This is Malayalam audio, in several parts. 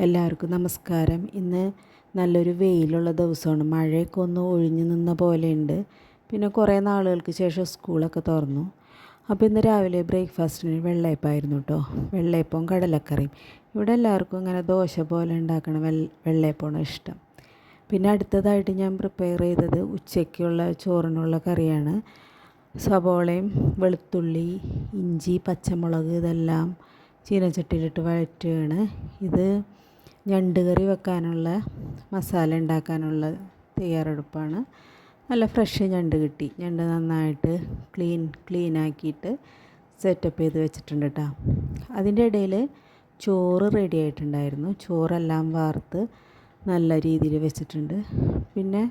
എല്ലാവർക്കും നമസ്കാരം. ഇന്ന് നല്ലൊരു വെയിലുള്ള ദിവസമാണ്. മഴയൊക്കെ ഒന്ന് ഒഴിഞ്ഞു നിന്ന പോലെയുണ്ട്. പിന്നെ കുറേ നാളുകൾക്ക് ശേഷം സ്കൂളൊക്കെ തുറന്നു. അപ്പോൾ ഇന്ന് രാവിലെ ബ്രേക്ക്ഫാസ്റ്റിന് വെള്ളയപ്പമായിരുന്നു കേട്ടോ. വെള്ളയപ്പവും കടലക്കറിയും. ഇവിടെ എല്ലാവർക്കും ഇങ്ങനെ ദോശ പോലെ ഉണ്ടാക്കണ വെള്ളയപ്പമാണ് ഇഷ്ടം. പിന്നെ അടുത്തതായിട്ട് ഞാൻ പ്രിപ്പയർ ചെയ്തത് ഉച്ചയ്ക്കുള്ള ചോറിനുള്ള കറിയാണ്. സവോളയും വെളുത്തുള്ളി, ഇഞ്ചി, പച്ചമുളക് ഇതെല്ലാം ചീനച്ചട്ടിയിലിട്ട് വഴറ്റുകയാണ്. ഇത് ഞണ്ട് കറി വെക്കാനുള്ള മസാല ഉണ്ടാക്കാനുള്ള തയ്യാറെടുപ്പാണ്. നല്ല ഫ്രഷ് ഞണ്ട് കിട്ടി. ഞണ്ട് നന്നായിട്ട് ക്ലീൻ ആക്കിയിട്ട് സെറ്റപ്പ് ചെയ്ത് വെച്ചിട്ടുണ്ട് കേട്ടോ. അതിൻ്റെ ഇടയിൽ ചോറ് റെഡി ആയിട്ടുണ്ടായിരുന്നു. ചോറെല്ലാം വാർത്ത് നല്ല രീതിയിൽ വെച്ചിട്ടുണ്ട്. പിന്നെ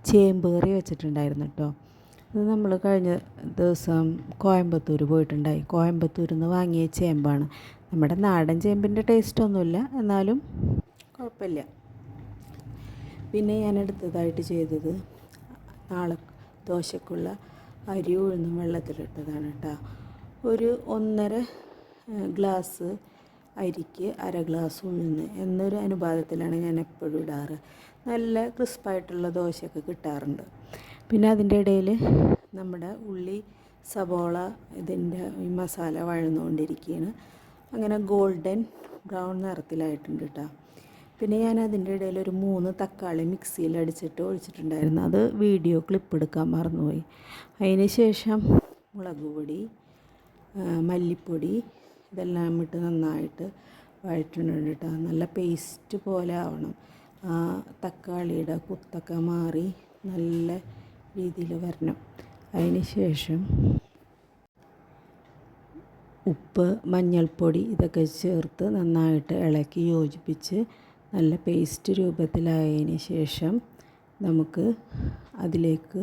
ചേമ്പ് കറി വെച്ചിട്ടുണ്ടായിരുന്നു കേട്ടോ. ഇത് നമ്മൾ കഴിഞ്ഞ ദിവസം കോയമ്പത്തൂർ പോയിട്ടുണ്ടായി. കോയമ്പത്തൂരിൽ നിന്ന് വാങ്ങിയ ചേമ്പാണ്. നമ്മുടെ നാടൻ ചേമ്പിൻ്റെ ടേസ്റ്റൊന്നുമില്ല, എന്നാലും കുഴപ്പമില്ല. പിന്നെ ഞാൻ അടുത്തതായിട്ട് ചെയ്തത് നാളെ ദോശക്കുള്ള അരി ഉഴുന്നും വെള്ളത്തിലിട്ടതാണ് കേട്ടോ. ഒരു 1.5 ഗ്ലാസ് അരിക്ക് 1/2 ഗ്ലാസ് ഉഴുന്ന് എന്നൊരു അനുപാതത്തിലാണ് ഞാൻ എപ്പോഴും ഇടാറ്. നല്ല ക്രിസ്പായിട്ടുള്ള ദോശയൊക്കെ കിട്ടാറുണ്ട്. പിന്നെ അതിൻ്റെ ഇടയിൽ നമ്മുടെ ഉള്ളി, സവോള ഇതിൻ്റെ ഈ മസാല വഴന്നുകൊണ്ടിരിക്കുകയാണ്. അങ്ങനെ ഗോൾഡൻ ബ്രൗൺ നിറത്തിലായിട്ടുണ്ട് കേട്ടോ. പിന്നെ ഞാൻ അതിൻ്റെ ഇടയിൽ ഒരു 3 തക്കാളി മിക്സിയിൽ അടിച്ചിട്ട് ഒഴിച്ചിട്ടുണ്ടായിരുന്നു. അത് വീഡിയോ ക്ലിപ്പ് എടുക്കാൻ മറന്നുപോയി. അതിന് ശേഷം മുളക് പൊടി, മല്ലിപ്പൊടി ഇതെല്ലാം ഇട്ട് നന്നായിട്ട് വഴറ്റുന്നുണ്ട് കേട്ടോ. നല്ല പേസ്റ്റ് പോലെ ആവണം. തക്കാളിയുടെ കുത്തൊക്കെ മാറി നല്ല രീതിയിൽ വരണം. അതിന് ശേഷം ഉപ്പ്, മഞ്ഞൾപ്പൊടി ഇതൊക്കെ ചേർത്ത് നന്നായിട്ട് ഇളക്കി യോജിപ്പിച്ച് നല്ല പേസ്റ്റ് രൂപത്തിലായതിന് ശേഷം നമുക്ക് അതിലേക്ക്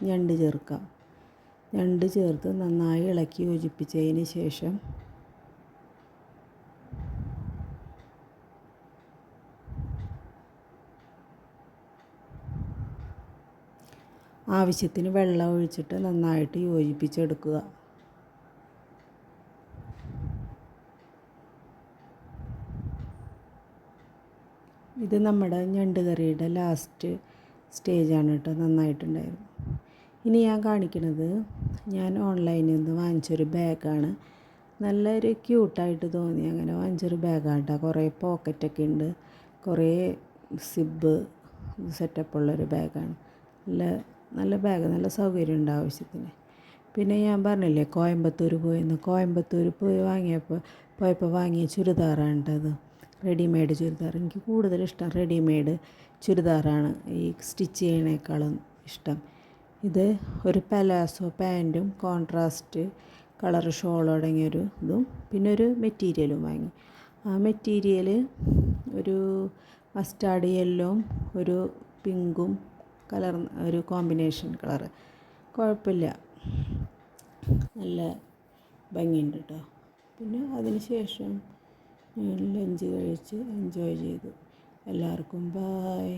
ഞണ്ട് ചേർക്കാം. ഞണ്ട് ചേർത്ത് നന്നായി ഇളക്കി യോജിപ്പിച്ചതിന് ശേഷം ആവശ്യത്തിന് വെള്ളം ഒഴിച്ചിട്ട് നന്നായിട്ട് യോജിപ്പിച്ചെടുക്കുക. ഇത് നമ്മുടെ ഞണ്ട് കറിയുടെ ലാസ്റ്റ് സ്റ്റേജാണ് കേട്ടോ. നന്നായിട്ടുണ്ടായിരുന്നു. ഇനി ഞാൻ കാണിക്കുന്നത് ഞാൻ ഓൺലൈനിൽ നിന്ന് വാങ്ങിച്ചൊരു ബാഗാണ്. നല്ലൊരു ക്യൂട്ടായിട്ട് തോന്നി അങ്ങനെ വാങ്ങിച്ചൊരു ബാഗാണ് കേട്ടോ. കുറേ പോക്കറ്റൊക്കെ ഉണ്ട്, കുറേ സിബ് സെറ്റപ്പുള്ളൊരു ബാഗാണ്. നല്ല ബാഗ്, നല്ല സൗകര്യമുണ്ട് ആവശ്യത്തിന്. പിന്നെ ഞാൻ പറഞ്ഞില്ലേ കോയമ്പത്തൂർ പോയപ്പോൾ വാങ്ങിയ ചുരിദാറാണ് കേട്ടത്. റെഡിമെയ്ഡ് ചുരിദാർ. എനിക്ക് കൂടുതൽ ഇഷ്ടം റെഡിമെയ്ഡ് ചുരിദാറാണ്, ഈ സ്റ്റിച്ച് ചെയ്യണേക്കാളും ഇഷ്ടം. ഇത് ഒരു പലാസോ പാൻറ്റും കോൺട്രാസ്റ്റ് കളർ ഷോളടങ്ങിയൊരു ഇതും പിന്നെ ഒരു മെറ്റീരിയലും വാങ്ങി. ആ മെറ്റീരിയൽ ഒരു മസ്റ്റാർഡ് യെല്ലോയും ഒരു പിങ്കും ഒരു കോമ്പിനേഷൻ കളറ്. കുഴപ്പമില്ല, നല്ല ഭംഗിയുണ്ട് കേട്ടോ. പിന്നെ അതിന് ശേഷം ലഞ്ച് കഴിച്ച് എൻജോയ് ചെയ്തു. എല്ലാവർക്കും ബായ്.